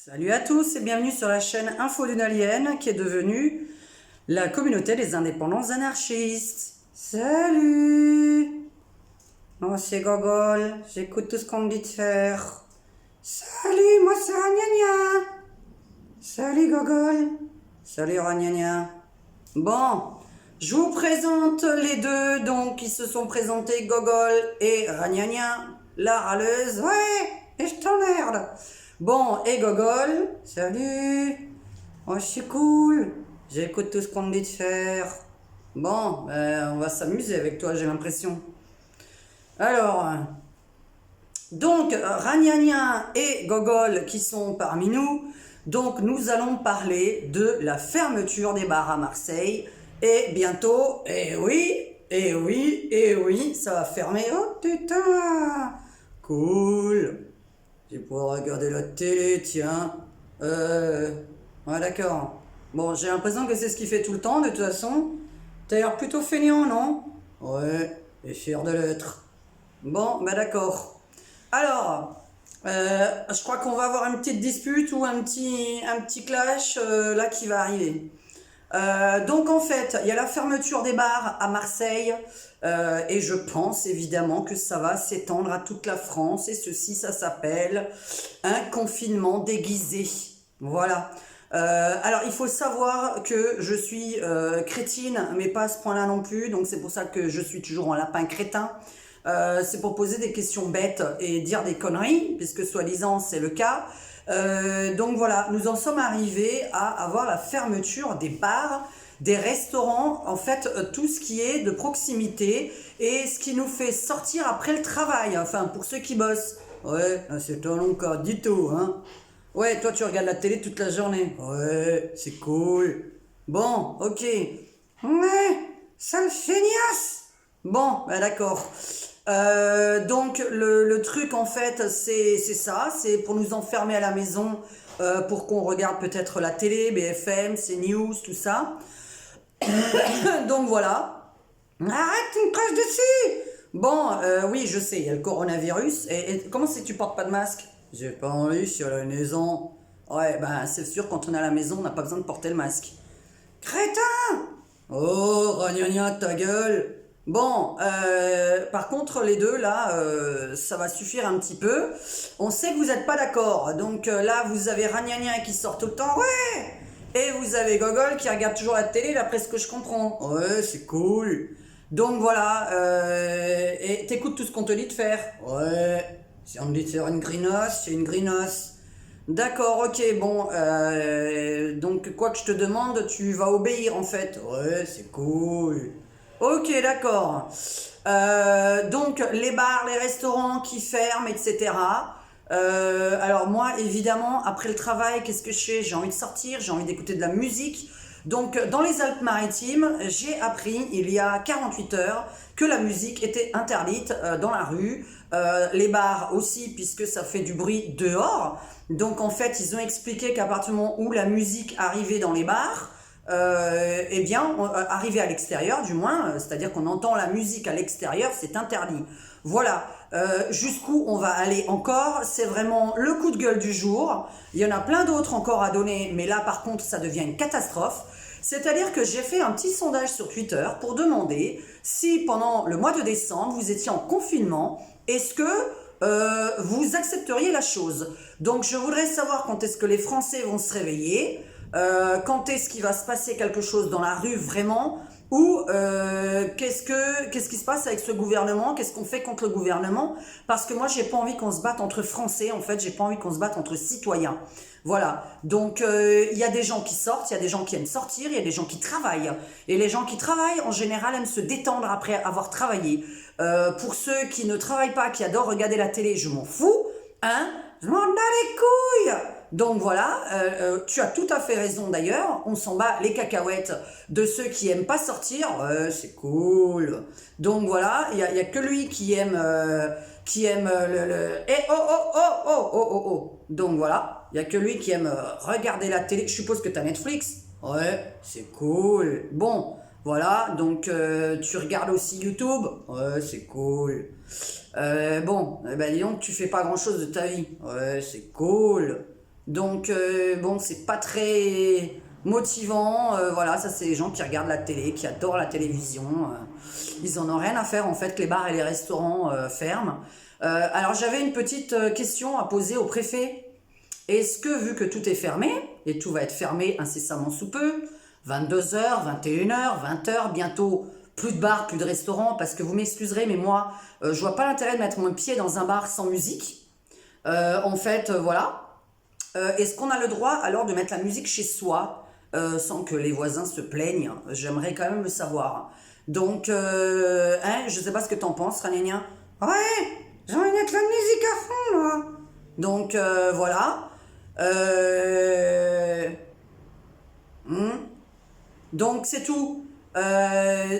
Salut à tous et bienvenue sur la chaîne Info d'une Alien qui est devenue la communauté des indépendants anarchistes. Salut! Moi c'est Gogol, j'écoute tout ce qu'on me dit de faire. Salut, moi c'est Ragnagna. Salut Gogol. Salut Ragnagna. Bon, je vous présente les deux donc qui se sont présentés, Gogol et Ragnagna, la râleuse. Ouais, et je t'emmerde. Bon, et Gogol, salut. Oh, c'est cool. J'écoute tout ce qu'on me dit de faire. Bon, on va s'amuser avec toi, j'ai l'impression. Alors, donc, Ragnagna et Gogol qui sont parmi nous. Donc, nous allons parler de la fermeture des bars à Marseille. Et bientôt, ça va fermer. Oh putain, cool. Je vais pouvoir regarder la télé, tiens. Ouais, d'accord. Bon, j'ai l'impression que c'est ce qu'il fait tout le temps, de toute façon. T'as l'air plutôt feignant, non? Ouais, et fier de l'être. Bon, bah d'accord. Alors, je crois qu'on va avoir une petite dispute ou un petit clash là qui va arriver. Donc en fait, il y a la fermeture des bars à Marseille et je pense évidemment que ça va s'étendre à toute la France et ceci, ça s'appelle un confinement déguisé. Voilà. Alors il faut savoir que je suis crétine, mais pas à ce point-là non plus, donc c'est pour ça que je suis toujours un lapin crétin. C'est pour poser des questions bêtes et dire des conneries, puisque soi-disant c'est le cas. Donc voilà, nous en sommes arrivés à avoir la fermeture des bars, des restaurants, en fait tout ce qui est de proximité et ce qui nous fait sortir après le travail, enfin pour ceux qui bossent. Ouais, c'est un long cas, du tout, hein. Ouais, toi tu regardes la télé toute la journée. Ouais, c'est cool. Bon, ok. Ouais, sale feignasse. Bon, bah d'accord. Donc le truc en fait c'est ça, c'est pour nous enfermer à la maison pour qu'on regarde peut-être la télé, BFM, CNews, tout ça. Donc voilà. Arrête, tu me craches dessus. Bon, oui, je sais, il y a le coronavirus. Et comment c'est que tu portes pas de masque? J'ai pas envie, je suis à la maison. Ouais, ben c'est sûr, quand on est à la maison, on n'a pas besoin de porter le masque. Crétin! Oh, ragnagna, ta gueule! Bon, par contre, les deux, là, ça va suffire un petit peu. On sait que vous n'êtes pas d'accord. Donc là, vous avez Ragnagna qui sort tout le temps. Ouais! Et vous avez Gogol qui regarde toujours la télé, d'après ce que je comprends. Ouais, c'est cool. Donc voilà, et t'écoutes tout ce qu'on te dit de faire. Ouais, si on me dit de faire une greenhouse, c'est une greenhouse. D'accord, ok, bon, donc quoi que je te demande, tu vas obéir en fait. Ouais, c'est cool. Ok, d'accord. Donc les bars, les restaurants qui ferment, etc. Alors moi, évidemment, après le travail, qu'est-ce que je fais? J'ai envie de sortir, j'ai envie d'écouter de la musique. Donc dans les Alpes-Maritimes, j'ai appris il y a 48 heures que la musique était interdite dans la rue. Les bars aussi, puisque ça fait du bruit dehors. Donc en fait, ils ont expliqué qu'à partir du moment où la musique arrivait dans les bars, eh bien, arriver à l'extérieur, du moins, c'est-à-dire qu'on entend la musique à l'extérieur, c'est interdit. Voilà, jusqu'où on va aller encore, c'est vraiment le coup de gueule du jour. Il y en a plein d'autres encore à donner, mais là, par contre, ça devient une catastrophe. C'est-à-dire que j'ai fait un petit sondage sur Twitter pour demander si pendant le mois de décembre, vous étiez en confinement, est-ce que vous accepteriez la chose? Donc, je voudrais savoir quand est-ce que les Français vont se réveiller. Quand est-ce qu'il va se passer quelque chose dans la rue vraiment, ou qu'est-ce qui se passe avec ce gouvernement, qu'est-ce qu'on fait contre le gouvernement, parce que moi j'ai pas envie qu'on se batte entre Français, en fait j'ai pas envie qu'on se batte entre citoyens. Voilà, donc il y a des gens qui sortent, il y a des gens qui aiment sortir, il y a des gens qui travaillent, et les gens qui travaillent en général aiment se détendre après avoir travaillé. Pour ceux qui ne travaillent pas, qui adorent regarder la télé, je m'en fous, hein, je m'en bats les couilles. Donc voilà, tu as tout à fait raison d'ailleurs, on s'en bat les cacahuètes de ceux qui aiment pas sortir, ouais, c'est cool. Donc voilà, il y a que lui qui aime le... Eh, oh, oh, oh, oh, oh, oh, oh. Donc voilà, il y a que lui qui aime regarder la télé, je suppose que tu as Netflix. Ouais, c'est cool. Bon, voilà, donc tu regardes aussi YouTube. Ouais, c'est cool. Bon, eh ben dis donc, tu fais pas grand chose de ta vie. Ouais, c'est cool. Donc, bon, c'est pas très motivant. Voilà, ça, c'est les gens qui regardent la télé, qui adorent la télévision. Ils en ont rien à faire, en fait, que les bars et les restaurants ferment. Alors, j'avais une petite question à poser au préfet. Est-ce que, vu que tout est fermé, et tout va être fermé incessamment sous peu, 22h, 21h, 20h, bientôt plus de bars, plus de restaurants, parce que vous m'excuserez, mais moi, je vois pas l'intérêt de mettre mon pied dans un bar sans musique. En fait, voilà. Est-ce qu'on a le droit alors de mettre la musique chez soi sans que les voisins se plaignent? J'aimerais quand même le savoir. Donc, hein, je sais pas ce que t'en penses, Ranénia. Ouais, j'ai envie de mettre la musique à fond, là. Donc, voilà. Euh, hmm. Donc, c'est tout.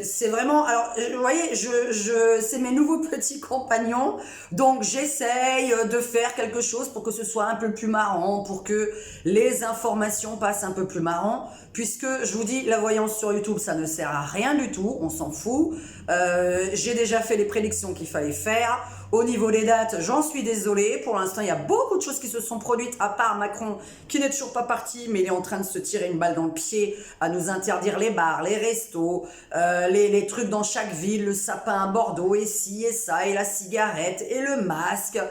C'est vraiment, alors, vous voyez, c'est mes nouveaux petits compagnons, donc j'essaye de faire quelque chose pour que ce soit un peu plus marrant, pour que les informations passent un peu plus marrant, puisque je vous dis, la voyance sur YouTube, ça ne sert à rien du tout, on s'en fout. J'ai déjà fait les prédictions qu'il fallait faire. Au niveau des dates, j'en suis désolée. Pour l'instant, il y a beaucoup de choses qui se sont produites, à part Macron, qui n'est toujours pas parti, mais il est en train de se tirer une balle dans le pied, à nous interdire les bars, les restos, les trucs dans chaque ville, le sapin à Bordeaux, et ci et ça, et la cigarette, et le masque.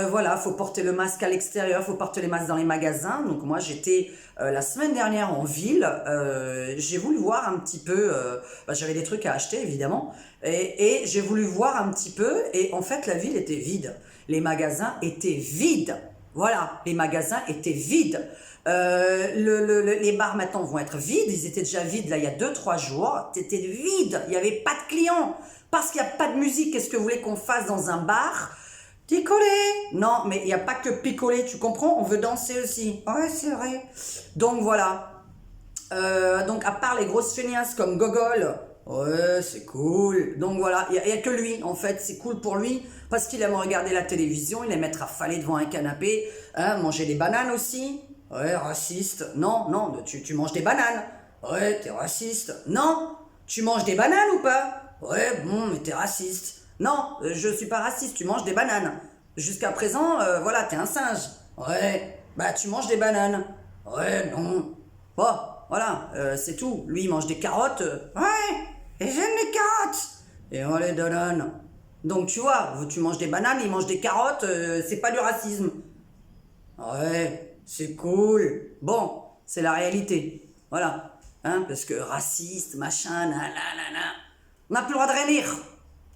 Voilà, faut porter le masque à l'extérieur, faut porter les masques dans les magasins. Donc moi, j'étais la semaine dernière en ville, j'ai voulu voir un petit peu, j'avais des trucs à acheter évidemment, et j'ai voulu voir un petit peu, et en fait la ville était vide, les magasins étaient vides, voilà, les magasins étaient vides. Les bars maintenant vont être vides, ils étaient déjà vides là il y a 2-3 jours, c'était vide, il n'y avait pas de clients, parce qu'il n'y a pas de musique. Qu'est-ce que vous voulez qu'on fasse dans un bar? Picoler. Non, mais il n'y a pas que picoler, tu comprends? On veut danser aussi. Ouais, c'est vrai. Donc voilà. Donc à part les grosses feignasses comme Gogol, ouais, c'est cool. Donc voilà, il n'y a que lui, en fait, c'est cool pour lui, parce qu'il aime regarder la télévision, il aime être affalé devant un canapé, hein, manger des bananes aussi. Ouais, raciste. Non, non, tu manges des bananes. Ouais, t'es raciste. Non, tu manges des bananes ou pas? Ouais, bon, mais t'es raciste. Non, je suis pas raciste, tu manges des bananes. Jusqu'à présent, voilà, t'es un singe. Ouais, bah tu manges des bananes. Ouais, non. Bon, voilà, c'est tout. Lui, il mange des carottes. Ouais, et j'aime les carottes. Et on les donne. Donc tu vois, tu manges des bananes, il mange des carottes, c'est pas du racisme. Ouais, c'est cool. Bon, c'est la réalité. Voilà. Hein, parce que raciste, machin, nanana. On n'a plus le droit de rien dire.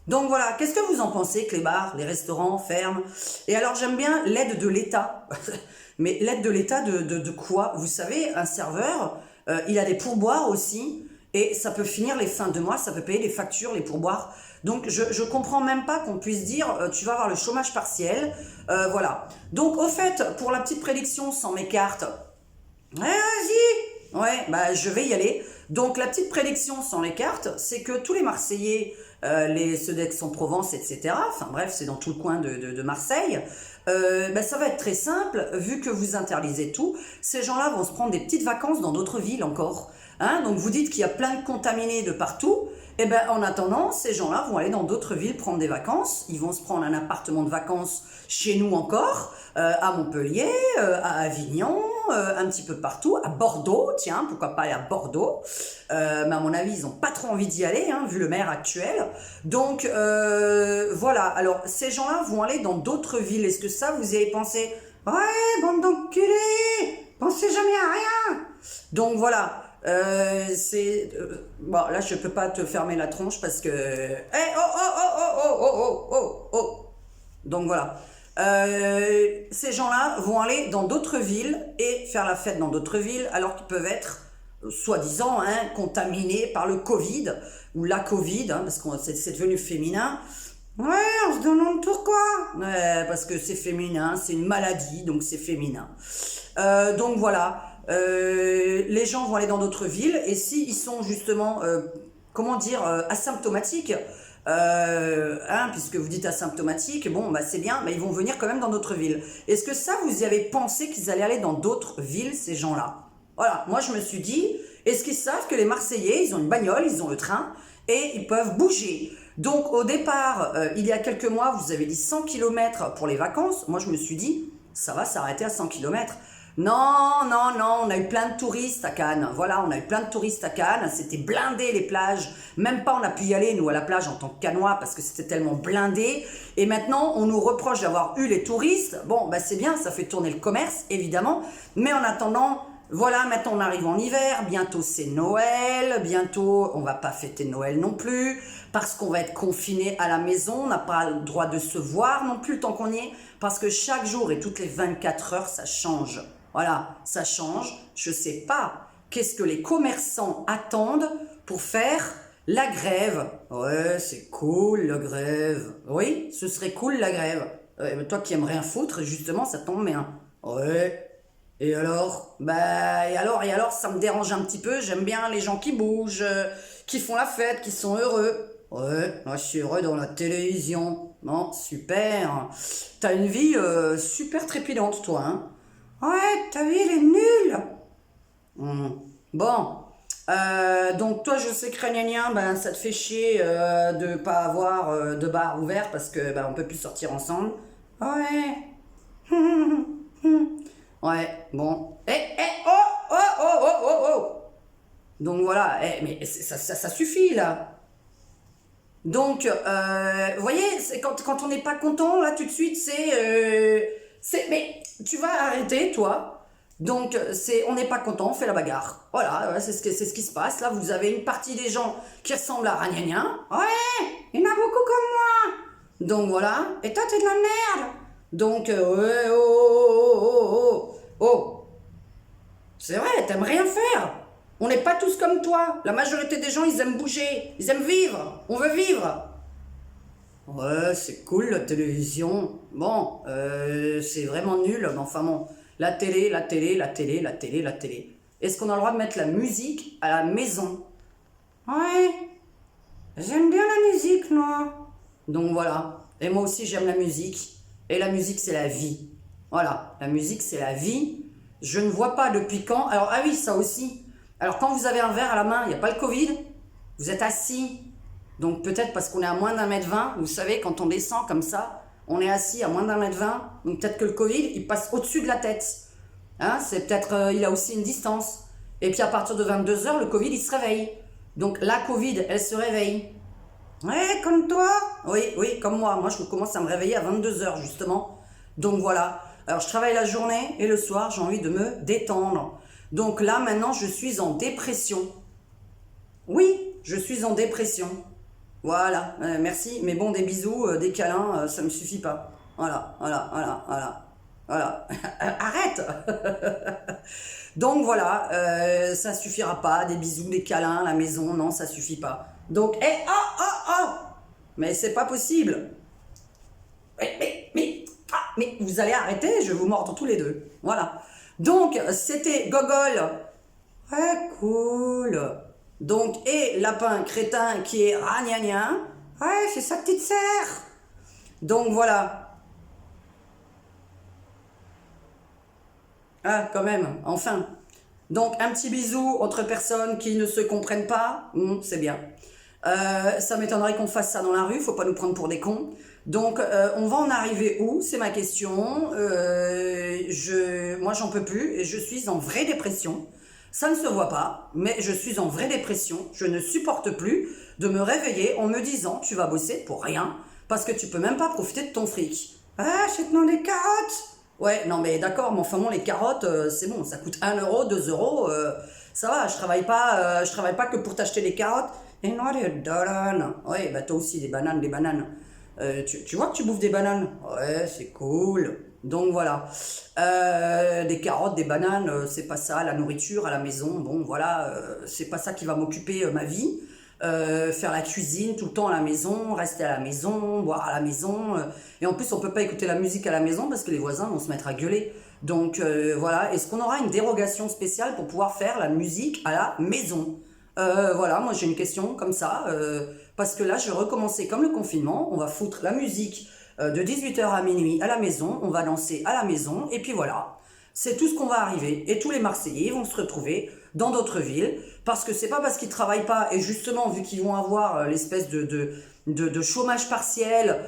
Donc voilà, qu'est-ce que vous en pensez que les bars, les restaurants ferment? Et alors j'aime bien l'aide de l'État. Mais l'aide de l'État de quoi? Vous savez, un serveur, il a des pourboires aussi. Et ça peut finir les fins de mois, ça peut payer les factures, les pourboires. Donc je comprends même pas qu'on puisse dire tu vas avoir le chômage partiel. Voilà. Donc au fait, pour la petite prédiction sans mes cartes, ouais, vas-y. Ouais, bah je vais y aller. Donc la petite prédiction sans les cartes, c'est que tous les Marseillais, ceux d'Aix-en-Provence, etc., enfin bref, c'est dans tout le coin de Marseille, bah, ça va être très simple, vu que vous interdisez tout, ces gens-là vont se prendre des petites vacances dans d'autres villes encore. Hein, donc vous dites qu'il y a plein de contaminés de partout, et ben en attendant, ces gens-là vont aller dans d'autres villes prendre des vacances, ils vont se prendre un appartement de vacances chez nous encore, à Montpellier, à Avignon, un petit peu partout, à Bordeaux, tiens, pourquoi pas aller à Bordeaux, mais à mon avis, ils n'ont pas trop envie d'y aller, hein, vu le maire actuel. Donc voilà, alors ces gens-là vont aller dans d'autres villes, est-ce que ça, vous y avez pensé? Ouais, bande d'enculés, pensez jamais à rien. Donc voilà. Bon, là je peux pas te fermer la tronche parce que donc voilà. Ces gens-là vont aller dans d'autres villes et faire la fête dans d'autres villes alors qu'ils peuvent être soi-disant contaminés par le Covid ou la Covid, parce que c'est devenu féminin. Ouais, on se demande pourquoi. Ouais, parce que c'est féminin, c'est une maladie, donc c'est féminin. Donc voilà. Les gens vont aller dans d'autres villes et s'ils sont justement, asymptomatiques, puisque vous dites asymptomatiques, bon, bah c'est bien, mais ils vont venir quand même dans d'autres villes. Est-ce que ça, vous y avez pensé qu'ils allaient aller dans d'autres villes, ces gens-là? Voilà, moi je me suis dit, est-ce qu'ils savent que les Marseillais, ils ont une bagnole, ils ont le train et ils peuvent bouger? Donc au départ, il y a quelques mois, vous avez dit 100 km pour les vacances. Moi je me suis dit, ça va s'arrêter à 100 km. Non, non, non, on a eu plein de touristes à Cannes. Voilà, on a eu plein de touristes à Cannes. C'était blindé les plages. Même pas on a pu y aller, nous, à la plage en tant que Cannois, parce que c'était tellement blindé. Et maintenant, on nous reproche d'avoir eu les touristes. Bon, bah c'est bien, ça fait tourner le commerce, évidemment. Mais en attendant, voilà, maintenant on arrive en hiver. Bientôt c'est Noël. Bientôt, on va pas fêter Noël non plus. Parce qu'on va être confiné à la maison. On n'a pas le droit de se voir non plus tant qu'on y est. Parce que chaque jour et toutes les 24 heures, ça change. Voilà, ça change. Je ne sais pas qu'est-ce que les commerçants attendent pour faire la grève. Ouais, c'est cool la grève. Oui, ce serait cool la grève. Ouais, mais toi qui aimes rien foutre, justement, ça tombe bien. Ouais. Et alors? Bah, et alors, ça me dérange un petit peu. J'aime bien les gens qui bougent, qui font la fête, qui sont heureux. Ouais, moi je suis heureux dans la télévision. Bon, super. T'as une vie super trépidante, toi, hein? Ouais, ta vie, elle est nulle. Hmm. Bon. Donc toi, je sais que Ragnagnin, ben, ça te fait chier de pas avoir de bar ouvert parce que ben, on peut plus sortir ensemble. Ouais. Ouais, bon. Oh, oh, oh, oh, oh, oh. Donc voilà, mais ça suffit là. Donc, vous voyez, quand on n'est pas content, là, tout de suite, mais tu vas arrêter, toi. Donc, on n'est pas content, on fait la bagarre. Voilà, ouais, c'est ce qui se passe. Là, vous avez une partie des gens qui ressemblent à Ragnagnin. Ouais, il y en a beaucoup comme moi. Donc, voilà. Et toi, t'es de la merde. Donc, ouais, oh, oh, oh, oh, oh. C'est vrai, t'aimes rien faire. On n'est pas tous comme toi. La majorité des gens, ils aiment bouger. Ils aiment vivre. On veut vivre. Ouais, c'est cool la télévision. Bon, c'est vraiment nul, mais enfin bon. La télé, la télé, la télé, la télé, la télé. Est-ce qu'on a le droit de mettre la musique à la maison? Ouais, j'aime bien la musique, moi. Donc voilà. Et moi aussi, j'aime la musique. Et la musique, c'est la vie. Voilà, la musique, c'est la vie. Je ne vois pas depuis quand. Alors, ah oui, ça aussi. Alors, quand vous avez un verre à la main, il n'y a pas le Covid. Vous êtes assis. Donc, peut-être parce qu'on est à moins d'1,20 m. Vous savez, quand on descend comme ça, on est assis à moins d'1,20 m. Donc, peut-être que le Covid, il passe au-dessus de la tête. Hein, c'est peut-être, il a aussi une distance. Et puis, à partir de 22 h, le Covid, il se réveille. Donc, la Covid, elle se réveille. Ouais, comme toi? Oui, oui, comme moi. Moi, je commence à me réveiller à 22 h, justement. Donc, voilà. Alors, je travaille la journée et le soir, j'ai envie de me détendre. Donc là, maintenant, je suis en dépression. Oui, je suis en dépression. Voilà, merci. Mais bon, des bisous, des câlins, ça me suffit pas. Voilà, voilà, voilà, voilà. Voilà. Arrête. Donc voilà, ça suffira pas. Des bisous, des câlins, la maison, non, ça suffit pas. Donc, oh, oh, oh. Mais c'est pas possible. Mais vous allez arrêter, je vais vous mordre tous les deux. Voilà. Donc, c'était Gogol. Ouais, cool. Donc, et Lapin Crétin qui est Ragnagnin. Ouais, c'est sa petite sœur. Donc, voilà. Ah, quand même, enfin. Donc, un petit bisou entre personnes qui ne se comprennent pas. C'est bien. Ça m'étonnerait qu'on fasse ça dans la rue, faut pas nous prendre pour des cons. Donc, on va en arriver où? C'est ma question. Moi, j'en peux plus et je suis en vraie dépression. Ça ne se voit pas, mais je suis en vraie dépression. Je ne supporte plus de me réveiller en me disant tu vas bosser pour rien parce que tu peux même pas profiter de ton fric. Ah, je te demande des carottes. Ouais, non mais d'accord, mais enfin bon, les carottes, c'est bon, ça coûte 1 euro, 2 euros, ça va, je travaille pas que pour t'acheter des carottes. Et non, des bananes. Ouais, bah toi aussi, des bananes, des bananes. Tu vois que tu bouffes des bananes? Ouais, c'est cool. Donc voilà. Des carottes, des bananes, c'est pas ça. La nourriture à la maison, bon voilà, c'est pas ça qui va m'occuper ma vie. Faire la cuisine tout le temps à la maison, rester à la maison, boire à la maison. Et en plus, on peut pas écouter la musique à la maison parce que les voisins vont se mettre à gueuler. Donc voilà, est-ce qu'on aura une dérogation spéciale pour pouvoir faire la musique à la maison? Voilà, moi j'ai une question comme ça, parce que là je vais recommencer comme le confinement, on va foutre la musique de 18 h à minuit à la maison, on va danser à la maison, et puis voilà, c'est tout ce qu'on va arriver. Et tous les Marseillais vont se retrouver dans d'autres villes, parce que c'est pas parce qu'ils travaillent pas, et justement vu qu'ils vont avoir l'espèce de chômage partiel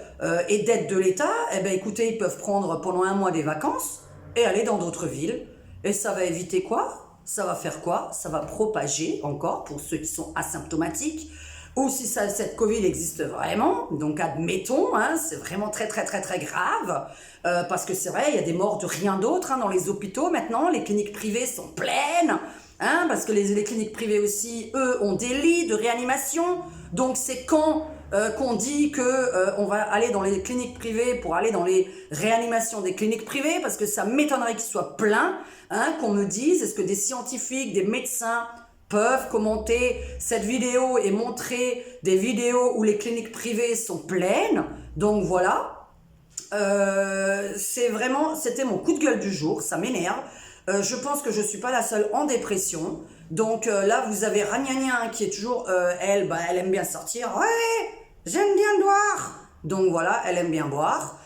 et d'aide de l'État, eh ben écoutez, ils peuvent prendre pendant 1 mois des vacances, et aller dans d'autres villes, Et ça va éviter quoi? Ça va faire quoi? Ça va propager encore pour ceux qui sont asymptomatiques. Ou si cette Covid existe vraiment, donc admettons, hein, c'est vraiment très très très très grave, parce que c'est vrai, il y a des morts de rien d'autre hein, dans les hôpitaux maintenant, les cliniques privées sont pleines, hein, parce que les cliniques privées aussi, eux, ont des lits de réanimation, donc c'est quand qu'on dit que on va aller dans les cliniques privées pour aller dans les réanimations des cliniques privées, parce que ça m'étonnerait qu'ils soient pleins, hein, qu'on me dise, est-ce que des scientifiques, des médecins peuvent commenter cette vidéo et montrer des vidéos où les cliniques privées sont pleines. Donc voilà, c'était mon coup de gueule du jour, ça m'énerve. Je pense que je suis pas la seule en dépression. Donc là, vous avez Ragnagna qui est toujours, elle aime bien sortir. Ouais, j'aime bien boire. Donc voilà, elle aime bien boire.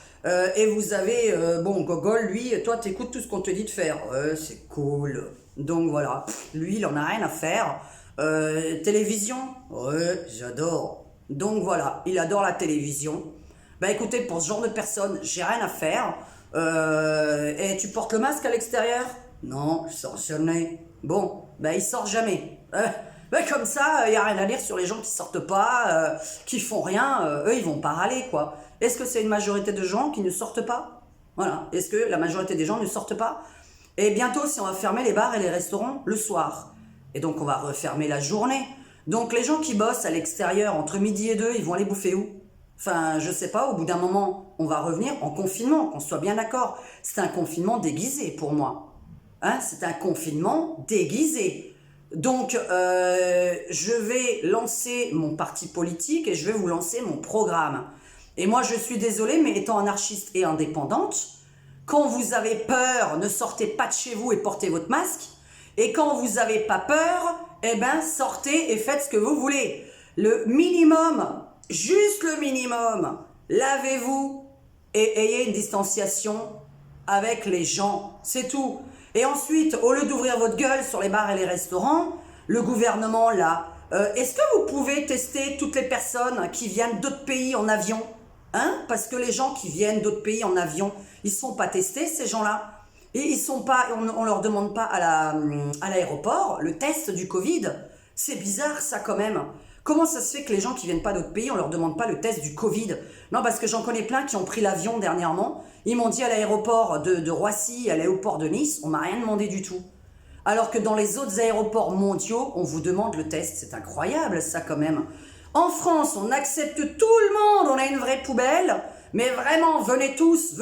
Et vous avez, Gogol, lui, toi, t'écoutes tout ce qu'on te dit de faire. Ouais, c'est cool. Donc voilà, lui, il en a rien à faire. Télévision, ouais, j'adore. Donc voilà, il adore la télévision. Bah écoutez, pour ce genre de personnes, j'ai rien à faire. Et tu portes le masque à l'extérieur? Non, je sors jamais. Bon, bah il sort jamais. Comme ça, il n'y a rien à dire sur les gens qui sortent pas, qui font rien. Eux, ils vont pas râler, quoi. Est-ce que c'est une majorité de gens qui ne sortent pas? Voilà. Est-ce que la majorité des gens ne sortent pas? Et bientôt, si on va fermer les bars et les restaurants le soir. Et donc, on va refermer la journée. Donc, les gens qui bossent à l'extérieur entre midi et 2, ils vont aller bouffer où? Enfin, je sais pas, au bout d'un moment, on va revenir en confinement, qu'on soit bien d'accord. C'est un confinement déguisé pour moi. Hein, c'est un confinement déguisé. Donc, je vais lancer mon parti politique et je vais vous lancer mon programme. Et moi, je suis désolée, mais étant anarchiste et indépendante, quand vous avez peur, ne sortez pas de chez vous et portez votre masque. Et quand vous n'avez pas peur, eh ben, sortez et faites ce que vous voulez. Le minimum, juste le minimum, lavez-vous et ayez une distanciation avec les gens. C'est tout. Et ensuite, au lieu d'ouvrir votre gueule sur les bars et les restaurants, le gouvernement, là, est-ce que vous pouvez tester toutes les personnes qui viennent d'autres pays en avion? Hein? Parce que les gens qui viennent d'autres pays en avion, ils ne sont pas testés, ces gens-là. Et ils sont pas, on leur demande pas à l'aéroport le test du Covid. C'est bizarre, ça, quand même. Comment ça se fait que les gens qui viennent pas d'autres pays, on leur demande pas le test du Covid? Non, parce que j'en connais plein qui ont pris l'avion dernièrement. Ils m'ont dit à l'aéroport de Roissy, à l'aéroport de Nice, on m'a rien demandé du tout. Alors que dans les autres aéroports mondiaux, on vous demande le test. C'est incroyable, ça, quand même. En France, on accepte tout le monde, on a une vraie poubelle. Mais vraiment, venez tous,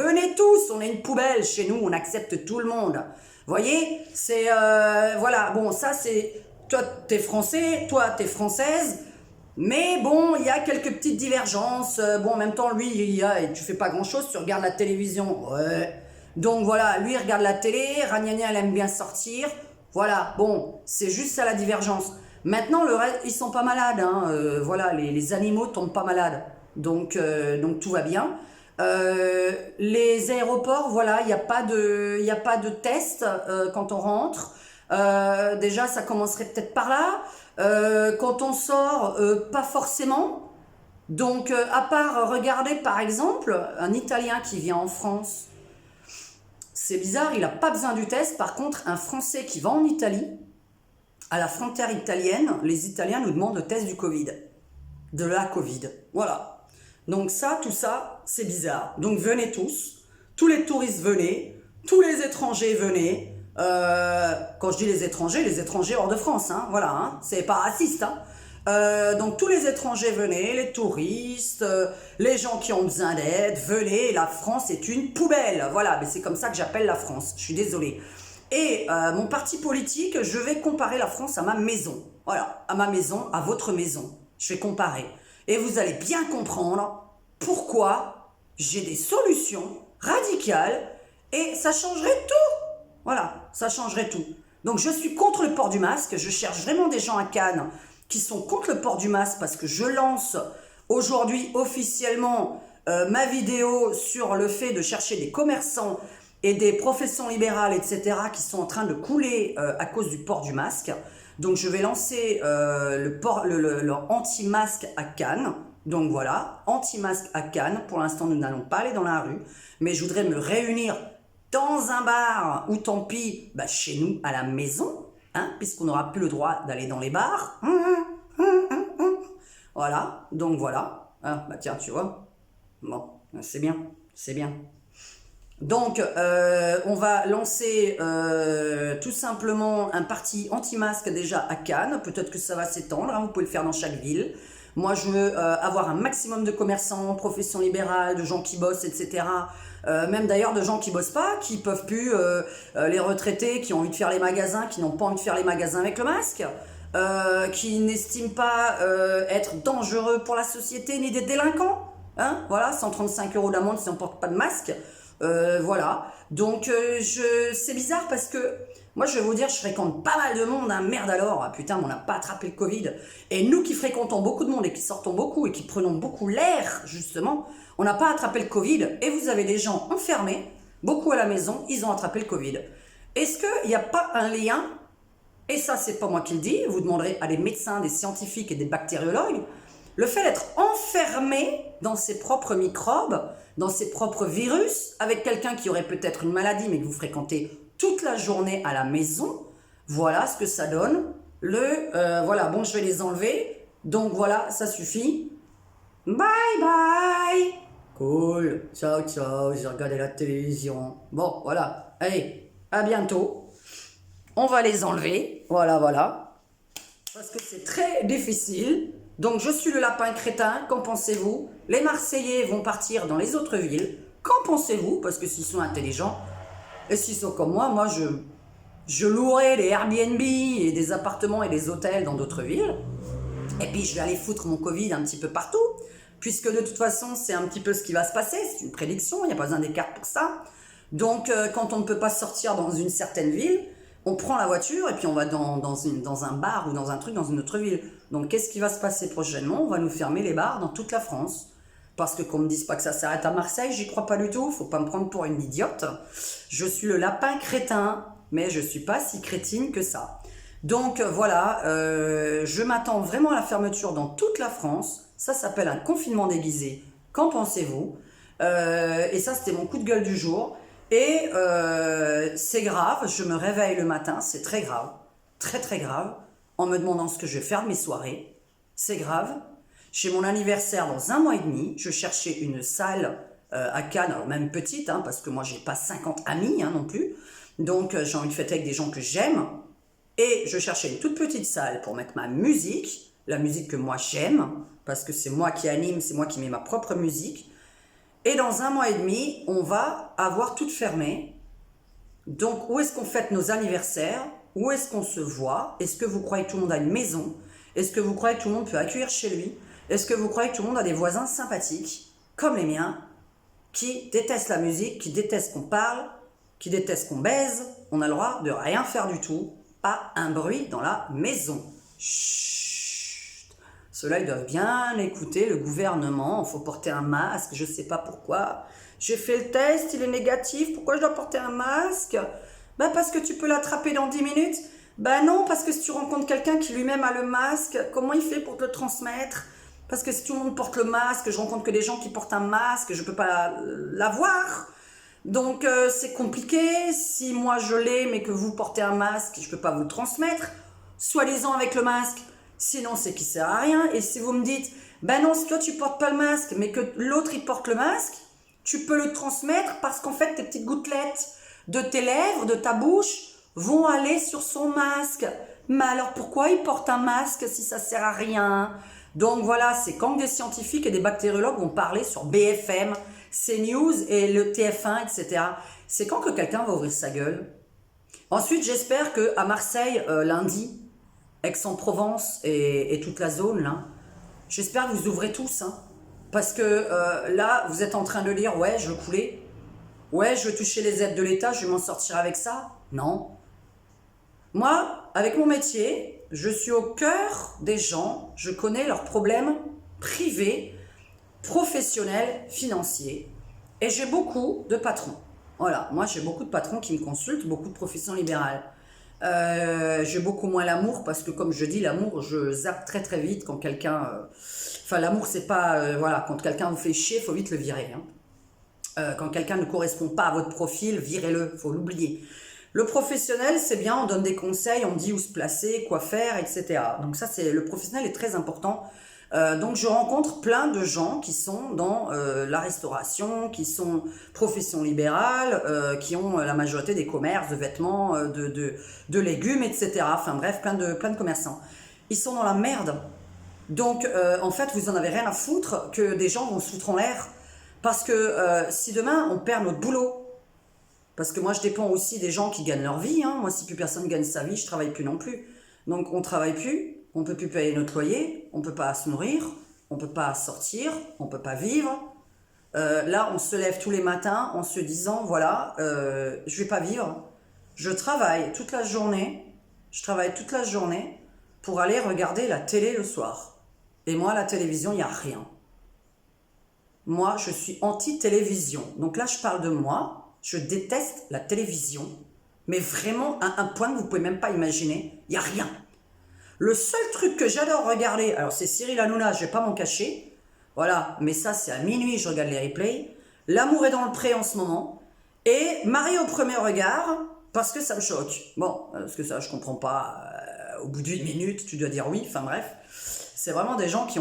on a une poubelle chez nous, on accepte tout le monde. Voyez, c'est, voilà, bon, ça c'est, toi t'es français, toi t'es française, mais bon, il y a quelques petites divergences. Bon, en même temps, lui, tu fais pas grand-chose, tu regardes la télévision. Ouais. Donc voilà, lui, il regarde la télé, Ragnagna, elle aime bien sortir. Voilà, bon, c'est juste ça la divergence. Maintenant, le reste, ils sont pas malades, hein. Voilà, les animaux tombent pas malades. Donc tout va bien. Les aéroports, voilà, il n'y a pas de test quand on rentre. Déjà, ça commencerait peut-être par là. Quand on sort, pas forcément. Donc, à part regarder, par exemple, un Italien qui vient en France, c'est bizarre, il n'a pas besoin du test. Par contre, un Français qui va en Italie, à la frontière italienne, les Italiens nous demandent le test du Covid. De la Covid. Voilà. Donc ça, tout ça, c'est bizarre. Donc venez tous les touristes venez, tous les étrangers venez. Quand je dis les étrangers hors de France, hein, voilà, hein, c'est pas raciste. Hein. Donc tous les étrangers venez, les touristes, les gens qui ont besoin d'aide, venez, la France est une poubelle. Voilà, mais c'est comme ça que j'appelle la France, je suis désolée. Et mon parti politique, je vais comparer la France à ma maison. Voilà, à ma maison, à votre maison. Je vais comparer. Et vous allez bien comprendre pourquoi j'ai des solutions radicales et ça changerait tout. Voilà, ça changerait tout. Donc je suis contre le port du masque. Je cherche vraiment des gens à Cannes qui sont contre le port du masque parce que je lance aujourd'hui officiellement ma vidéo sur le fait de chercher des commerçants et des professions libérales, etc., qui sont en train de couler à cause du port du masque. Donc je vais lancer le anti-masque à Cannes. Donc voilà, anti-masque à Cannes. Pour l'instant, nous n'allons pas aller dans la rue, mais je voudrais me réunir dans un bar, ou tant pis, bah, chez nous, à la maison, hein, puisqu'on n'aura plus le droit d'aller dans les bars. Voilà, donc voilà. Ah, bah tiens, tu vois. Bon, c'est bien, c'est bien. Donc, on va lancer tout simplement un parti anti-masque déjà à Cannes. Peut-être que ça va s'étendre, hein, vous pouvez le faire dans chaque ville. Moi, je veux avoir un maximum de commerçants, professions libérales, de gens qui bossent, etc. Même d'ailleurs de gens qui bossent pas, qui peuvent plus, les retraités, qui ont envie de faire les magasins, qui n'ont pas envie de faire les magasins avec le masque, qui n'estiment pas être dangereux pour la société, ni des délinquants. Hein, voilà, 135 € d'amende si on ne porte pas de masque. Voilà, donc c'est bizarre parce que moi je vais vous dire, je fréquente pas mal de monde, hein. Merde alors, ah, putain, on n'a pas attrapé le Covid. Et nous qui fréquentons beaucoup de monde et qui sortons beaucoup et qui prenons beaucoup l'air, justement, on n'a pas attrapé le Covid. Et vous avez des gens enfermés, beaucoup à la maison, ils ont attrapé le Covid. Est-ce qu'il n'y a pas un lien? Et ça, c'est pas moi qui le dis, vous demanderez à des médecins, des scientifiques et des bactériologues. Le fait d'être enfermé dans ses propres microbes, dans ses propres virus, avec quelqu'un qui aurait peut-être une maladie, mais que vous fréquentez toute la journée à la maison, voilà ce que ça donne. Voilà, bon, je vais les enlever. Donc voilà, ça suffit. Bye bye. Cool. Ciao, ciao. J'ai regardé la télévision. Bon, voilà. Allez, à bientôt. On va les enlever. Voilà, voilà. Parce que c'est très difficile. Donc je suis le lapin crétin, qu'en pensez-vous? Les Marseillais vont partir dans les autres villes, qu'en pensez-vous? Parce que s'ils sont intelligents, et s'ils sont comme moi je louerai des Airbnb et des appartements et des hôtels dans d'autres villes, et puis je vais aller foutre mon Covid un petit peu partout, puisque de toute façon c'est un petit peu ce qui va se passer, c'est une prédiction, il n'y a pas besoin des cartes pour ça. Donc quand on ne peut pas sortir dans une certaine ville, on prend la voiture et puis on va dans un bar ou dans un truc dans une autre ville. Donc qu'est-ce qui va se passer prochainement? On va nous fermer les bars dans toute la France. Parce que qu'on me dise pas que ça s'arrête à Marseille, j'y crois pas du tout, faut pas me prendre pour une idiote. Je suis le lapin crétin, mais je suis pas si crétine que ça. Donc voilà, je m'attends vraiment à la fermeture dans toute la France. Ça s'appelle un confinement déguisé. Qu'en pensez-vous? Et ça, c'était mon coup de gueule du jour. Et c'est grave, je me réveille le matin, c'est très grave, très très grave, en me demandant ce que je vais faire de mes soirées. C'est grave. J'ai mon anniversaire dans 1 mois et demi, je cherchais une salle à Cannes, alors même petite, hein, parce que moi j'ai pas 50 amis hein, non plus, donc j'ai envie de fêter avec des gens que j'aime, et je cherchais une toute petite salle pour mettre ma musique, la musique que moi j'aime, parce que c'est moi qui anime, c'est moi qui mets ma propre musique. Et dans 1 mois et demi, on va avoir tout fermé. Donc, où est-ce qu'on fête nos anniversaires? Où est-ce qu'on se voit? Est-ce que vous croyez que tout le monde a une maison? Est-ce que vous croyez que tout le monde peut accueillir chez lui? Est-ce que vous croyez que tout le monde a des voisins sympathiques, comme les miens, qui détestent la musique, qui détestent qu'on parle, qui détestent qu'on baise? On a le droit de rien faire du tout. Pas un bruit dans la maison. Chut. Ceux-là, ils doivent bien écouter le gouvernement. Il faut porter un masque, je ne sais pas pourquoi. J'ai fait le test, il est négatif. Pourquoi je dois porter un masque? Ben parce que tu peux l'attraper dans 10 minutes. Ben non, parce que si tu rencontres quelqu'un qui lui-même a le masque, comment il fait pour te le transmettre? Parce que si tout le monde porte le masque, je rencontre que des gens qui portent un masque, je ne peux pas l'avoir. Donc c'est compliqué. Si moi je l'ai, mais que vous portez un masque, je ne peux pas vous le transmettre. Soi-disant avec le masque. Sinon, c'est qu'il ne sert à rien. Et si vous me dites, ben non, si toi tu portes pas le masque, mais que l'autre il porte le masque, tu peux le transmettre parce qu'en fait, tes petites gouttelettes de tes lèvres, de ta bouche, vont aller sur son masque. Mais alors pourquoi il porte un masque si ça sert à rien? Donc voilà, c'est quand des scientifiques et des bactériologues vont parler sur BFM, CNews et le TF1, etc. C'est quand que quelqu'un va ouvrir sa gueule? Ensuite, j'espère qu'à Marseille, lundi, Aix-en-Provence et toute la zone, là, j'espère que vous ouvrez tous, hein, parce que là, vous êtes en train de lire, ouais, je veux couler, ouais, je veux toucher les aides de l'État, je vais m'en sortir avec ça. Non. Moi, avec mon métier, je suis au cœur des gens, je connais leurs problèmes privés, professionnels, financiers, et j'ai beaucoup de patrons. Voilà, moi j'ai beaucoup de patrons qui me consultent, beaucoup de professions libérales. J'ai beaucoup moins l'amour parce que comme je dis, l'amour, je zappe très très vite quand quelqu'un... Enfin, l'amour, c'est pas... voilà, quand quelqu'un vous fait chier, il faut vite le virer. Hein. Quand quelqu'un ne correspond pas à votre profil, virez-le, faut l'oublier. Le professionnel, c'est bien, on donne des conseils, on dit où se placer, quoi faire, etc. Donc ça, le professionnel est très important. Donc je rencontre plein de gens qui sont dans la restauration, qui sont profession libérale, qui ont la majorité des commerces de vêtements, de légumes, etc. Enfin bref, plein de commerçants. Ils sont dans la merde. Donc en fait, vous en avez rien à foutre que des gens vont se foutre en l'air. Parce que si demain on perd notre boulot, parce que moi je dépends aussi des gens qui gagnent leur vie, hein. Moi si plus personne gagne sa vie, je travaille plus non plus. Donc on travaille plus, on peut plus payer notre loyer, on peut pas se nourrir, on peut pas sortir, on peut pas vivre. Là on se lève tous les matins en se disant voilà, je vais pas vivre. Je travaille toute la journée, pour aller regarder la télé le soir. Et moi la télévision, il n'y a rien. Moi, je suis anti-télévision. Donc là, je parle de moi. Je déteste la télévision. Mais vraiment, à un point que vous ne pouvez même pas imaginer. Il n'y a rien. Le seul truc que j'adore regarder, alors c'est Cyril Hanouna, je ne vais pas m'en cacher. Voilà, mais ça, c'est à minuit, je regarde les replays. L'amour est dans le pré en ce moment. Et Marie au premier regard, parce que ça me choque. Bon, parce que ça, je ne comprends pas. Au bout d'une minute, tu dois dire oui. Enfin bref. C'est vraiment des gens qui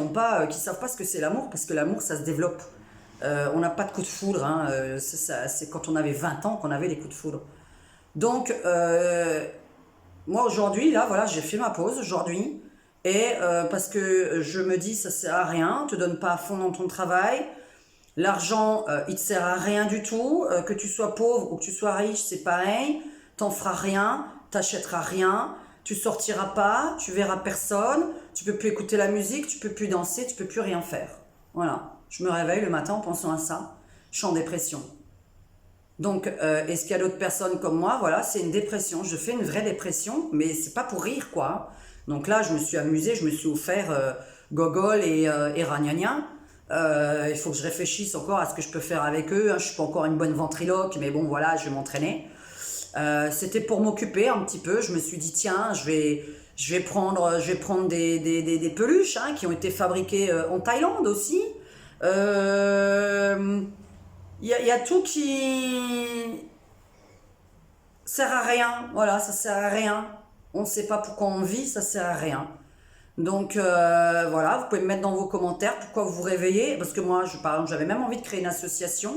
savent pas ce que c'est l'amour, parce que l'amour, ça se développe. On n'a pas de coup de foudre, hein. C'est quand on avait 20 ans qu'on avait les coups de foudre. Donc, moi aujourd'hui, là, voilà, j'ai fait ma pause aujourd'hui, et parce que je me dis, ça sert à rien, te donne pas à fond dans ton travail, l'argent, il te sert à rien du tout, que tu sois pauvre ou que tu sois riche, c'est pareil, t'en feras rien, t'achèteras rien, tu sortiras pas, tu verras personne, tu peux plus écouter la musique, tu peux plus danser, tu peux plus rien faire. Voilà, je me réveille le matin en pensant à ça, je suis en dépression. Donc, est-ce qu'il y a d'autres personnes comme moi? Voilà, c'est une dépression, je fais une vraie dépression, mais c'est pas pour rire, quoi. Donc là, je me suis amusée, je me suis offert gogol et ragnagna. Il faut que je réfléchisse encore à ce que je peux faire avec eux, hein. Je suis pas encore une bonne ventriloque, mais bon, voilà, je vais m'entraîner. C'était pour m'occuper un petit peu. Je me suis dit tiens, je vais prendre des peluches, hein, qui ont été fabriquées en Thaïlande aussi. Y a tout qui sert à rien. Voilà, ça sert à rien. On ne sait pas pourquoi on vit, ça sert à rien. Donc voilà, vous pouvez me mettre dans vos commentaires pourquoi vous vous réveillez. Parce que moi, par exemple, j'avais même envie de créer une association.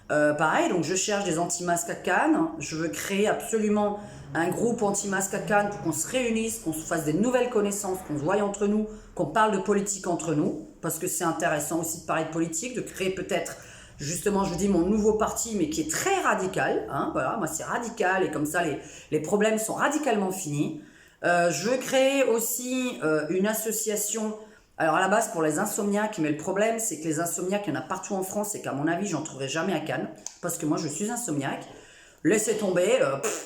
Pareil, donc je cherche des anti-masques à Cannes. Je veux créer absolument un groupe anti-masques à Cannes pour qu'on se réunisse, qu'on se fasse des nouvelles connaissances, qu'on se voie entre nous, qu'on parle de politique entre nous. Parce que c'est intéressant aussi de parler de politique, de créer peut-être, justement, je vous dis, mon nouveau parti, mais qui est très radical. Hein, voilà, moi c'est radical et comme ça les problèmes sont radicalement finis. Je veux créer aussi une association. Alors à la base pour les insomniaques, mais le problème c'est que les insomniaques, il y en a partout en France et qu'à mon avis j'en trouverai jamais à Cannes, parce que moi je suis insomniaque. Laissez tomber,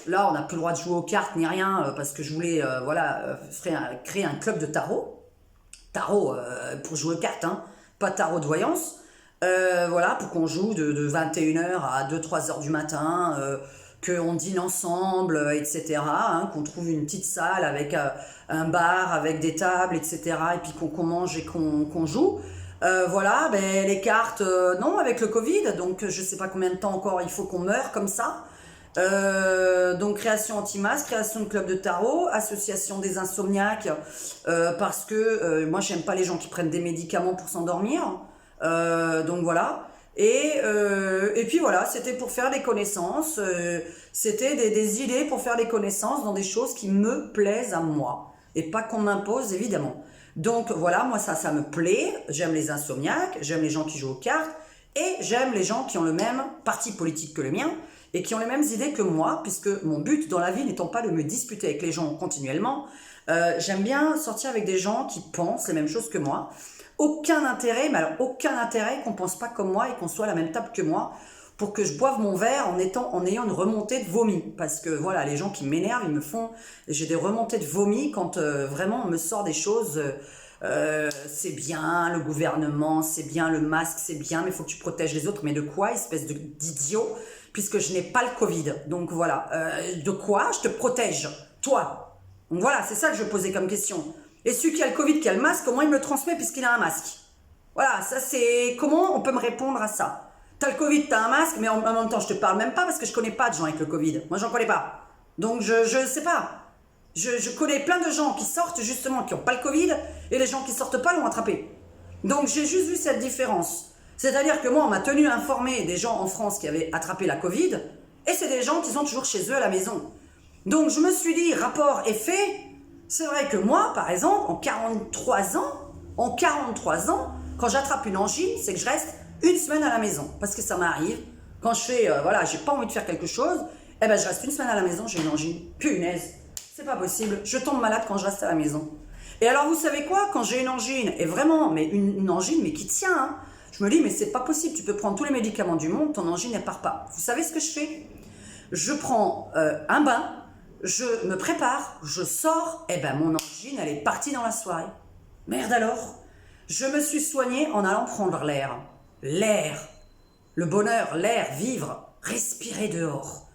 là on n'a plus le droit de jouer aux cartes ni rien, parce que je voulais créer un club de tarot. Tarot pour jouer aux cartes, hein, pas tarot de voyance. Voilà, pour qu'on joue de 21h à 2-3h du matin, qu'on dîne ensemble, etc. Hein, qu'on trouve une petite salle avec un bar, avec des tables, etc. Et puis qu'on mange et qu'on joue. Voilà, ben, les cartes, non, avec le Covid, donc je sais pas combien de temps encore il faut qu'on meure comme ça. Donc création anti-masque, création de club de tarot, association des insomniaques, parce que moi j'aime pas les gens qui prennent des médicaments pour s'endormir. Donc voilà. Et puis voilà, c'était pour faire des connaissances, c'était des idées pour faire des connaissances dans des choses qui me plaisent à moi, et pas qu'on m'impose évidemment. Donc voilà, moi ça me plaît, j'aime les insomniaques, j'aime les gens qui jouent aux cartes, et j'aime les gens qui ont le même parti politique que le mien, et qui ont les mêmes idées que moi, puisque mon but dans la vie n'étant pas de me disputer avec les gens continuellement, j'aime bien sortir avec des gens qui pensent les mêmes choses que moi. Aucun intérêt, mais alors aucun intérêt qu'on pense pas comme moi et qu'on soit à la même table que moi, pour que je boive mon verre en ayant une remontée de vomi. Parce que voilà, les gens qui m'énervent, j'ai des remontées de vomi quand vraiment on me sort des choses, c'est bien le gouvernement, c'est bien le masque, c'est bien, mais il faut que tu protèges les autres. Mais de quoi, espèce d'idiot, puisque je n'ai pas le Covid. Donc voilà, de quoi je te protège, toi? Donc voilà, c'est ça que je posais comme question. Et celui qui a le Covid, qui a le masque, comment il me le transmet puisqu'il a un masque? Voilà, ça c'est... Comment on peut me répondre à ça? T'as le Covid, t'as un masque, mais en même temps, je te parle même pas parce que je connais pas de gens avec le Covid. Moi, j'en connais pas. Donc, je sais pas. Je connais plein de gens qui sortent justement, qui n'ont pas le Covid, et les gens qui sortent pas l'ont attrapé. Donc, j'ai juste vu cette différence. C'est-à-dire que moi, on m'a tenu informé des gens en France qui avaient attrapé la Covid, et c'est des gens qui sont toujours chez eux à la maison. Donc, je me suis dit, rapport est fait. C'est vrai que moi, par exemple, en 43 ans, quand j'attrape une angine, c'est que je reste une semaine à la maison. Parce que ça m'arrive, quand je fais, voilà, j'ai pas envie de faire quelque chose, eh ben je reste une semaine à la maison, j'ai une angine. Punaise, c'est pas possible, je tombe malade quand je reste à la maison. Et alors, vous savez quoi, quand j'ai une angine, et vraiment, mais une angine, mais qui tient, hein, je me dis, mais c'est pas possible, tu peux prendre tous les médicaments du monde, ton angine, elle part pas. Vous savez ce que je fais? Je prends un bain, je me prépare, je sors, et ben mon angine, elle est partie dans la soirée. Merde alors. Je me suis soignée en allant prendre l'air. L'air. Le bonheur, l'air, vivre, respirer dehors.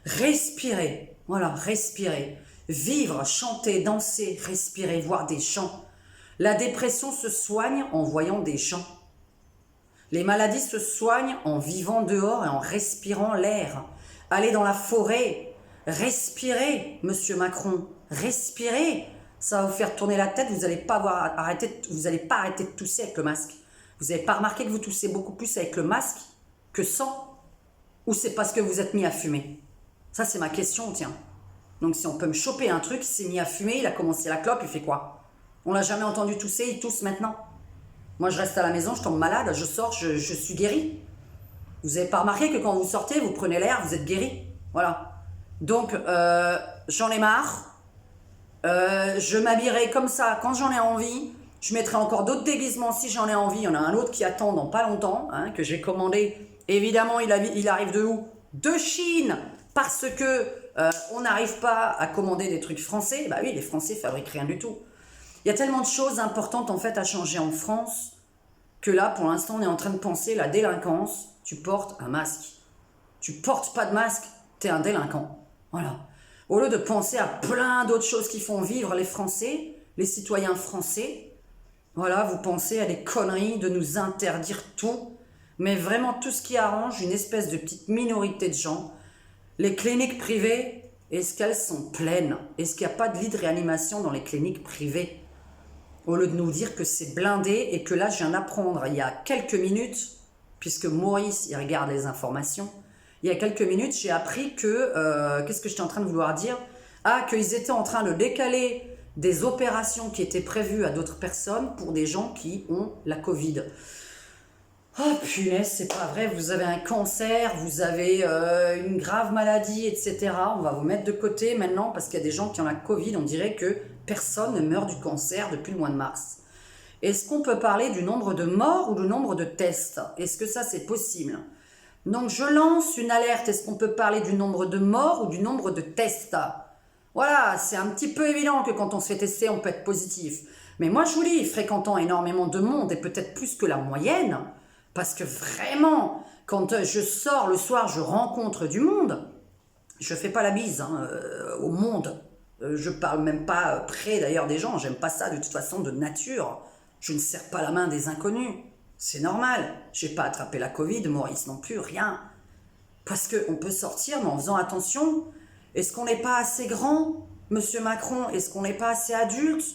Respirer. Voilà, respirer. Vivre, chanter, danser, respirer, voir des chants. La dépression se soigne en voyant des chants. Les maladies se soignent en vivant dehors et en respirant l'air. Aller dans la forêt, respirer, monsieur Macron, respirer. Ça va vous faire tourner la tête, vous n'allez pas arrêter de tousser avec le masque. Vous n'avez pas remarqué que vous toussez beaucoup plus avec le masque que sans? Ou c'est parce que vous êtes mis à fumer? Ça, c'est ma question, tiens. Donc, si on peut me choper un truc, il s'est mis à fumer, il a commencé la clope, il fait quoi? On l'a jamais entendu tousser, il tousse maintenant. Moi, je reste à la maison, je tombe malade, je sors, je suis guéri. Vous n'avez pas remarqué que quand vous sortez, vous prenez l'air, vous êtes guéri? Voilà. Donc, j'en ai marre. Je m'habillerai comme ça quand j'en ai envie. Je mettrai encore d'autres déguisements si j'en ai envie. Il y en a un autre qui attend dans pas longtemps, hein, que j'ai commandé. Évidemment, il arrive de où? De Chine, parce que on n'arrive pas à commander des trucs français. Bah oui, les Français fabriquent rien du tout. Il y a tellement de choses importantes en fait à changer en France que là, pour l'instant, on est en train de penser la délinquance. Tu portes un masque. Tu portes pas de masque, t'es un délinquant. Voilà. Au lieu de penser à plein d'autres choses qui font vivre les Français, les citoyens français, voilà, vous pensez à des conneries de nous interdire tout, mais vraiment tout ce qui arrange une espèce de petite minorité de gens. Les cliniques privées, est-ce qu'elles sont pleines? Est-ce qu'il n'y a pas de lit de réanimation dans les cliniques privées? Au lieu de nous dire que c'est blindé et que là, je viens d'apprendre il y a quelques minutes, puisque Maurice, il regarde les informations, il y a quelques minutes, j'ai appris que, qu'est-ce que j'étais en train de vouloir dire? Ah, qu'ils étaient en train de décaler des opérations qui étaient prévues à d'autres personnes pour des gens qui ont la Covid. Oh punaise, c'est pas vrai, vous avez un cancer, vous avez une grave maladie, etc. On va vous mettre de côté maintenant parce qu'il y a des gens qui ont la Covid, on dirait que personne ne meurt du cancer depuis le mois de mars. Est-ce qu'on peut parler du nombre de morts ou du nombre de tests? Est-ce que ça c'est possible? Donc je lance une alerte, est-ce qu'on peut parler du nombre de morts ou du nombre de tests? Voilà, c'est un petit peu évident que quand on se fait tester, on peut être positif. Mais moi je vous dis, fréquentant énormément de monde et peut-être plus que la moyenne, parce que vraiment, quand je sors le soir, je rencontre du monde, je fais pas la bise hein, au monde. Je parle même pas près d'ailleurs des gens, j'aime pas ça de toute façon de nature. Je ne serre pas la main des inconnus. C'est normal, j'ai pas attrapé la Covid, Maurice non plus, rien. Parce qu'on peut sortir, mais en faisant attention. Est-ce qu'on n'est pas assez grand, monsieur Macron? Est-ce qu'on n'est pas assez adulte?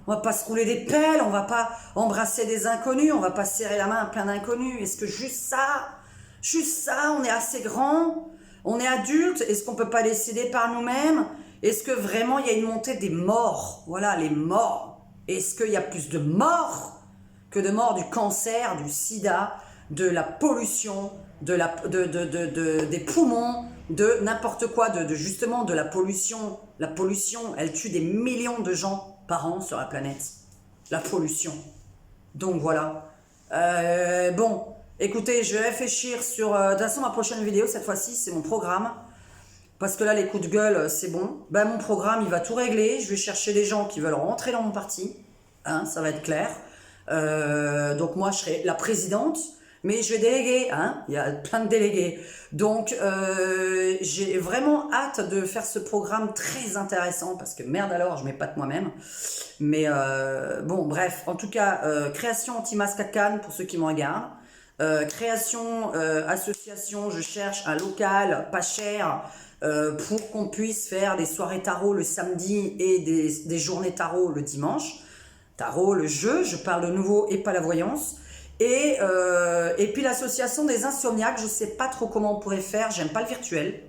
On va pas se rouler des pelles, on va pas embrasser des inconnus, on va pas serrer la main à plein d'inconnus. Est-ce que juste ça, on est assez grand? On est adulte? Est-ce qu'on peut pas décider par nous-mêmes? Est-ce que vraiment il y a une montée des morts? Voilà, les morts. Est-ce qu'il y a plus de morts que de morts du cancer, du sida, de la pollution, des poumons, de n'importe quoi, justement de la pollution. La pollution, elle tue des millions de gens par an sur la planète. La pollution. Donc voilà. Bon, écoutez, je vais réfléchir sur... de toute façon, ma prochaine vidéo, cette fois-ci, c'est mon programme. Parce que là, les coups de gueule, c'est bon. Ben, mon programme, il va tout régler. Je vais chercher des gens qui veulent rentrer dans mon parti. Hein, ça va être clair. Donc moi je serai la présidente, mais je vais déléguer, hein, il y a plein de délégués. Donc j'ai vraiment hâte de faire ce programme très intéressant, parce que merde alors, je m'épate moi-même. Mais bon, bref, en tout cas, création anti-masque à Cannes pour ceux qui me regardent. Création, association, je cherche un local pas cher pour qu'on puisse faire des soirées tarot le samedi et des journées tarot le dimanche. Tarot, le jeu, je parle de nouveau et pas la voyance. Et puis l'association des insomniaques, je sais pas trop comment on pourrait faire, j'aime pas le virtuel.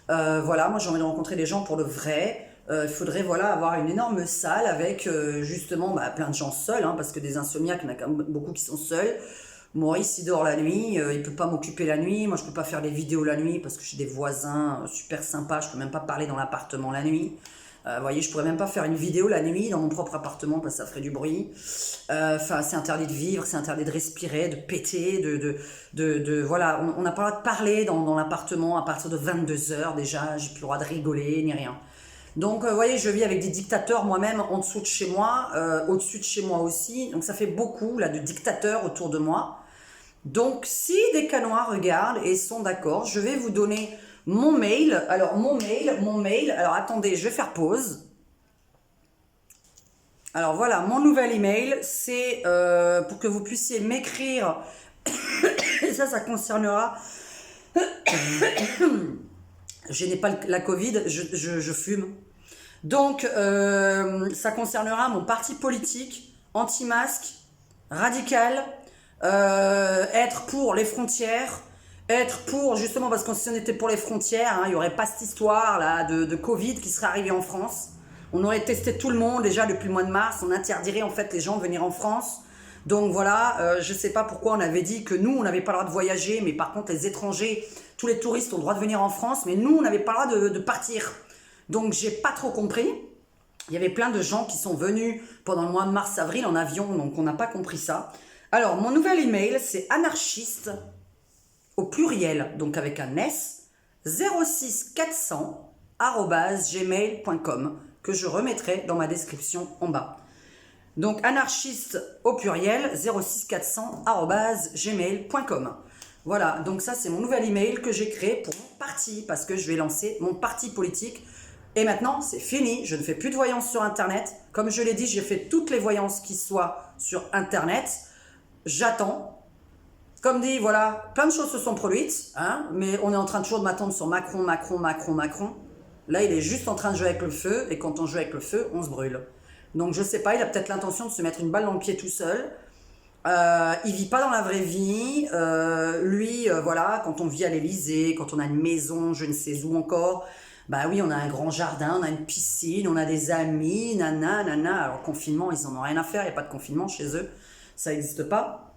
Voilà, moi j'ai envie de rencontrer des gens pour le vrai. Il faudrait voilà, avoir une énorme salle avec justement plein de gens seuls, hein, parce que des insomniaques, il y en a quand même beaucoup qui sont seuls. Maurice, il dort la nuit, il peut pas m'occuper la nuit. Moi, je peux pas faire des vidéos la nuit parce que j'ai des voisins super sympas. Je peux même pas parler dans l'appartement la nuit. Vous voyez, je pourrais même pas faire une vidéo la nuit dans mon propre appartement parce que ça ferait du bruit. Enfin, c'est interdit de vivre, c'est interdit de respirer, de péter, voilà. On n'a pas le droit de parler dans l'appartement à partir de 22h déjà. J'ai plus le droit de rigoler ni rien. Donc, vous voyez, je vis avec des dictateurs moi-même en dessous de chez moi, au-dessus de chez moi aussi. Donc, ça fait beaucoup là de dictateurs autour de moi. Donc, si des Canois regardent et sont d'accord, je vais vous donner mon mail. Alors, mon mail. Alors, attendez, je vais faire pause. Alors, voilà, mon nouvel email, c'est pour que vous puissiez m'écrire. Et ça concernera... Je n'ai pas la Covid, je fume. Donc, ça concernera mon parti politique, anti-masque, radical, être pour les frontières, être pour, justement, parce que si on était pour les frontières, hein, il n'y aurait pas cette histoire là de Covid qui serait arrivée en France. On aurait testé tout le monde déjà depuis le mois de mars, on interdirait en fait les gens de venir en France. Donc voilà, je ne sais pas pourquoi on avait dit que nous, on n'avait pas le droit de voyager, mais par contre les étrangers, tous les touristes ont le droit de venir en France, mais nous, on n'avait pas le droit de partir. Donc j'ai pas trop compris. Il y avait plein de gens qui sont venus pendant le mois de mars-avril en avion, donc on n'a pas compris ça. Alors, mon nouvel email, c'est anarchiste, au pluriel, donc avec un S, 06400@gmail.com, que je remettrai dans ma description en bas. Donc, anarchiste au pluriel, 06400@gmail.com. Voilà, donc ça, c'est mon nouvel email que j'ai créé pour mon parti, parce que je vais lancer mon parti politique. Et maintenant, c'est fini, je ne fais plus de voyance sur Internet. Comme je l'ai dit, j'ai fait toutes les voyances qui soient sur Internet. J'attends. Comme dit, voilà, plein de choses se sont produites, hein, mais on est en train toujours de m'attendre sur Macron. Là, il est juste en train de jouer avec le feu, et quand on joue avec le feu, on se brûle. Donc, je sais pas, il a peut-être l'intention de se mettre une balle dans le pied tout seul. Il vit pas dans la vraie vie. Lui, voilà, quand on vit à l'Élysée, quand on a une maison, je ne sais où encore, bah oui, on a un grand jardin, on a une piscine, on a des amis, nana. Alors, confinement, ils en ont rien à faire, il n'y a pas de confinement chez eux, ça n'existe pas.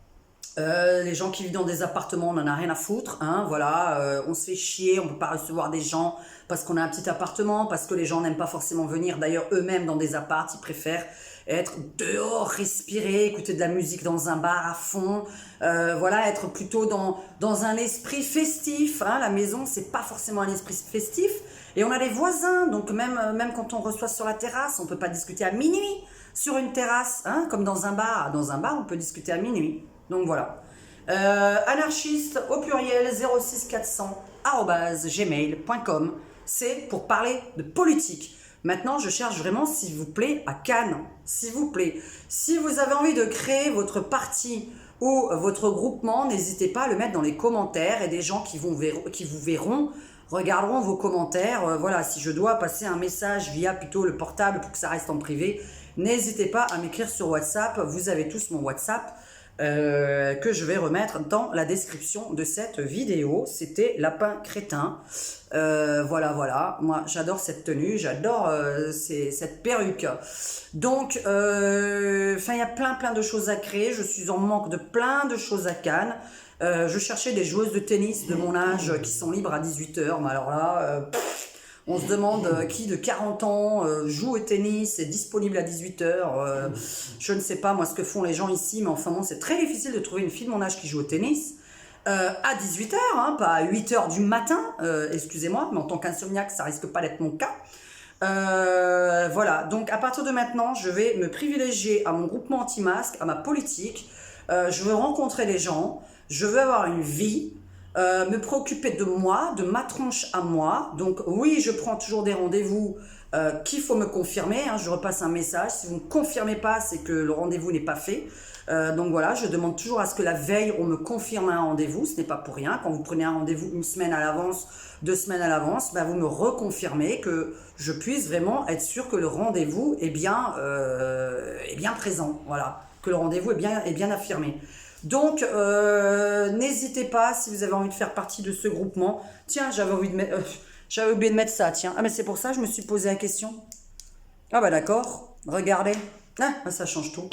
Les gens qui vivent dans des appartements, on n'en a rien à foutre, hein, voilà, on se fait chier, on peut pas recevoir des gens parce qu'on a un petit appartement, parce que les gens n'aiment pas forcément venir, d'ailleurs eux-mêmes dans des apparts, ils préfèrent être dehors, respirer, écouter de la musique dans un bar à fond, voilà, être plutôt dans un esprit festif, hein, la maison c'est pas forcément un esprit festif, et on a les voisins, donc même quand on reçoit sur la terrasse, on peut pas discuter à minuit sur une terrasse, hein, comme dans un bar on peut discuter à minuit. Donc voilà. Anarchiste au pluriel 06400@gmail.com. C'est pour parler de politique. Maintenant, je cherche vraiment, s'il vous plaît, à Cannes. S'il vous plaît. Si vous avez envie de créer votre parti ou votre groupement, n'hésitez pas à le mettre dans les commentaires et des gens qui vous verront regarderont vos commentaires. Voilà, si je dois passer un message via plutôt le portable pour que ça reste en privé, n'hésitez pas à m'écrire sur WhatsApp. Vous avez tous mon WhatsApp. Que je vais remettre dans la description de cette vidéo. C'était Lapin Crétin. Voilà. Moi, j'adore cette tenue, j'adore cette perruque. Donc, il y a plein de choses à créer. Je suis en manque de plein de choses à Cannes. Je cherchais des joueuses de tennis de mon âge qui sont libres à 18h. Mais alors là... on se demande qui de 40 ans joue au tennis, est disponible à 18h. Je ne sais pas moi ce que font les gens ici, mais enfin bon, c'est très difficile de trouver une fille de mon âge qui joue au tennis. À 18h, hein, pas à 8h du matin, excusez-moi, mais en tant qu'insomniaque, ça risque pas d'être mon cas. Voilà, donc à partir de maintenant, je vais me privilégier à mon groupement anti-masque, à ma politique. Je veux rencontrer des gens, je veux avoir une vie. Me préoccuper de moi, de ma tronche à moi. Donc oui, je prends toujours des rendez-vous qu'il faut me confirmer, hein, je repasse un message, si vous ne me confirmez pas, c'est que le rendez-vous n'est pas fait. Donc voilà, je demande toujours à ce que la veille, on me confirme un rendez-vous, ce n'est pas pour rien. Quand vous prenez un rendez-vous une semaine à l'avance, 2 semaines à l'avance, ben vous me reconfirmez que je puisse vraiment être sûr que le rendez-vous est bien présent, voilà, que le rendez-vous est bien affirmé. Donc, n'hésitez pas si vous avez envie de faire partie de ce groupement. Tiens, j'avais oublié de mettre ça, tiens. Ah, mais c'est pour ça que je me suis posé la question. Ah bah d'accord, regardez. Ah, bah ça change tout.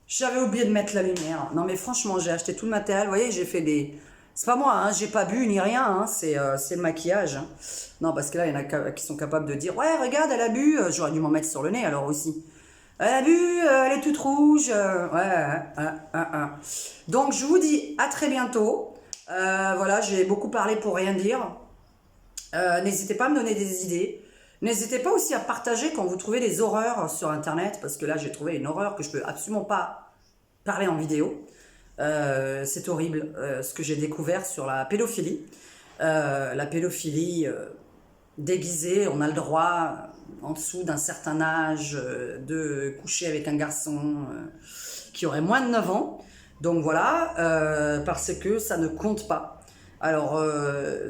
J'avais oublié de mettre la lumière. Non mais franchement, j'ai acheté tout le matériel. Vous voyez, j'ai fait des... C'est pas moi, hein, j'ai pas bu ni rien, hein, c'est le maquillage. Hein. Non, parce que là, il y en a qui sont capables de dire « Ouais, regarde, elle a bu. » J'aurais dû m'en mettre sur le nez alors aussi. Elle a bu, elle est toute rouge. Donc, je vous dis à très bientôt. Voilà, j'ai beaucoup parlé pour rien dire. N'hésitez pas à me donner des idées. N'hésitez pas aussi à partager quand vous trouvez des horreurs sur Internet, parce que là, j'ai trouvé une horreur que je peux absolument pas parler en vidéo. C'est horrible ce que j'ai découvert sur la pédophilie. La pédophilie déguisée, on a le droit, en dessous d'un certain âge, de coucher avec un garçon qui aurait moins de 9 ans. Donc voilà, parce que ça ne compte pas. Alors,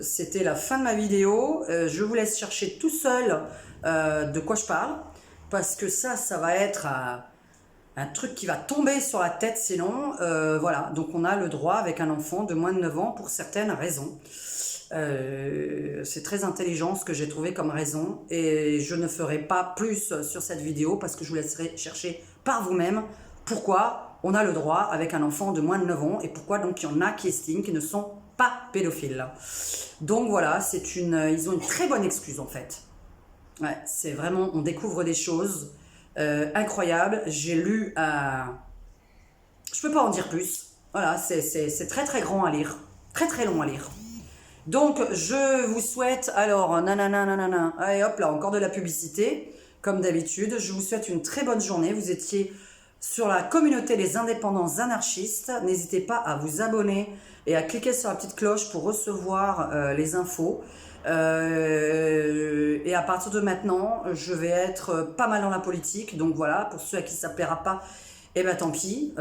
c'était la fin de ma vidéo. Je vous laisse chercher tout seul de quoi je parle. Parce que ça va être un truc qui va tomber sur la tête sinon. Voilà, donc on a le droit avec un enfant de moins de 9 ans pour certaines raisons. C'est très intelligent ce que j'ai trouvé comme raison. Et je ne ferai pas plus sur cette vidéo parce que je vous laisserai chercher par vous-même pourquoi on a le droit avec un enfant de moins de 9 ans et pourquoi donc il y en a qui estiment qu'ils ne sont pas pédophiles. Donc voilà, ils ont une très bonne excuse en fait. Ouais, c'est vraiment, on découvre des choses incroyables. J'ai lu je peux pas en dire plus. Voilà, c'est très très grand à lire. Très très long à lire. Donc, je vous souhaite, alors, nanana, allez hop là, encore de la publicité, comme d'habitude. Je vous souhaite une très bonne journée. Vous étiez sur la communauté des indépendants anarchistes. N'hésitez pas à vous abonner et à cliquer sur la petite cloche pour recevoir les infos. Et à partir de maintenant, je vais être pas mal dans la politique. Donc voilà, pour ceux à qui ça ne plaira pas, eh ben tant pis.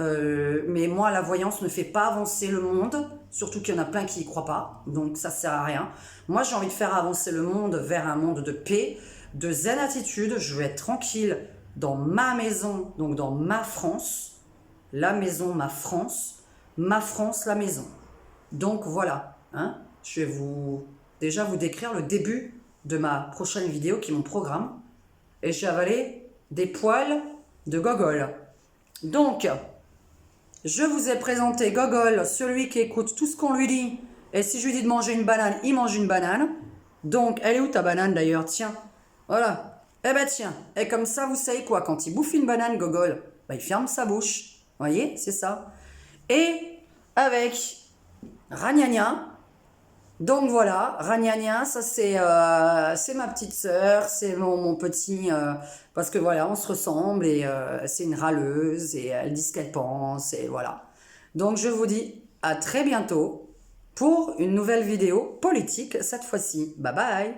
Mais moi, la voyance ne fait pas avancer le monde. Surtout qu'il y en a plein qui y croient pas. Donc ça sert à rien. Moi, j'ai envie de faire avancer le monde vers un monde de paix, de zen attitude. Je veux être tranquille dans ma maison, donc dans ma France. La maison, ma France, la maison. Donc voilà, hein, je vais déjà vous décrire le début de ma prochaine vidéo qui est mon programme. Et j'ai avalé des poils de Gogol. Donc, je vous ai présenté Gogol, celui qui écoute tout ce qu'on lui dit. Et si je lui dis de manger une banane, il mange une banane. Donc, elle est où ta banane d'ailleurs? Tiens, voilà. Eh ben tiens, et comme ça, vous savez quoi? Quand il bouffe une banane, Gogol, bah, il ferme sa bouche. Voyez, c'est ça. Et avec Ragnagna. Donc voilà, Ragnagna, ça c'est ma petite sœur, c'est mon petit... parce que voilà, on se ressemble et c'est une râleuse et elle dit ce qu'elle pense et voilà. Donc je vous dis à très bientôt pour une nouvelle vidéo politique cette fois-ci. Bye bye.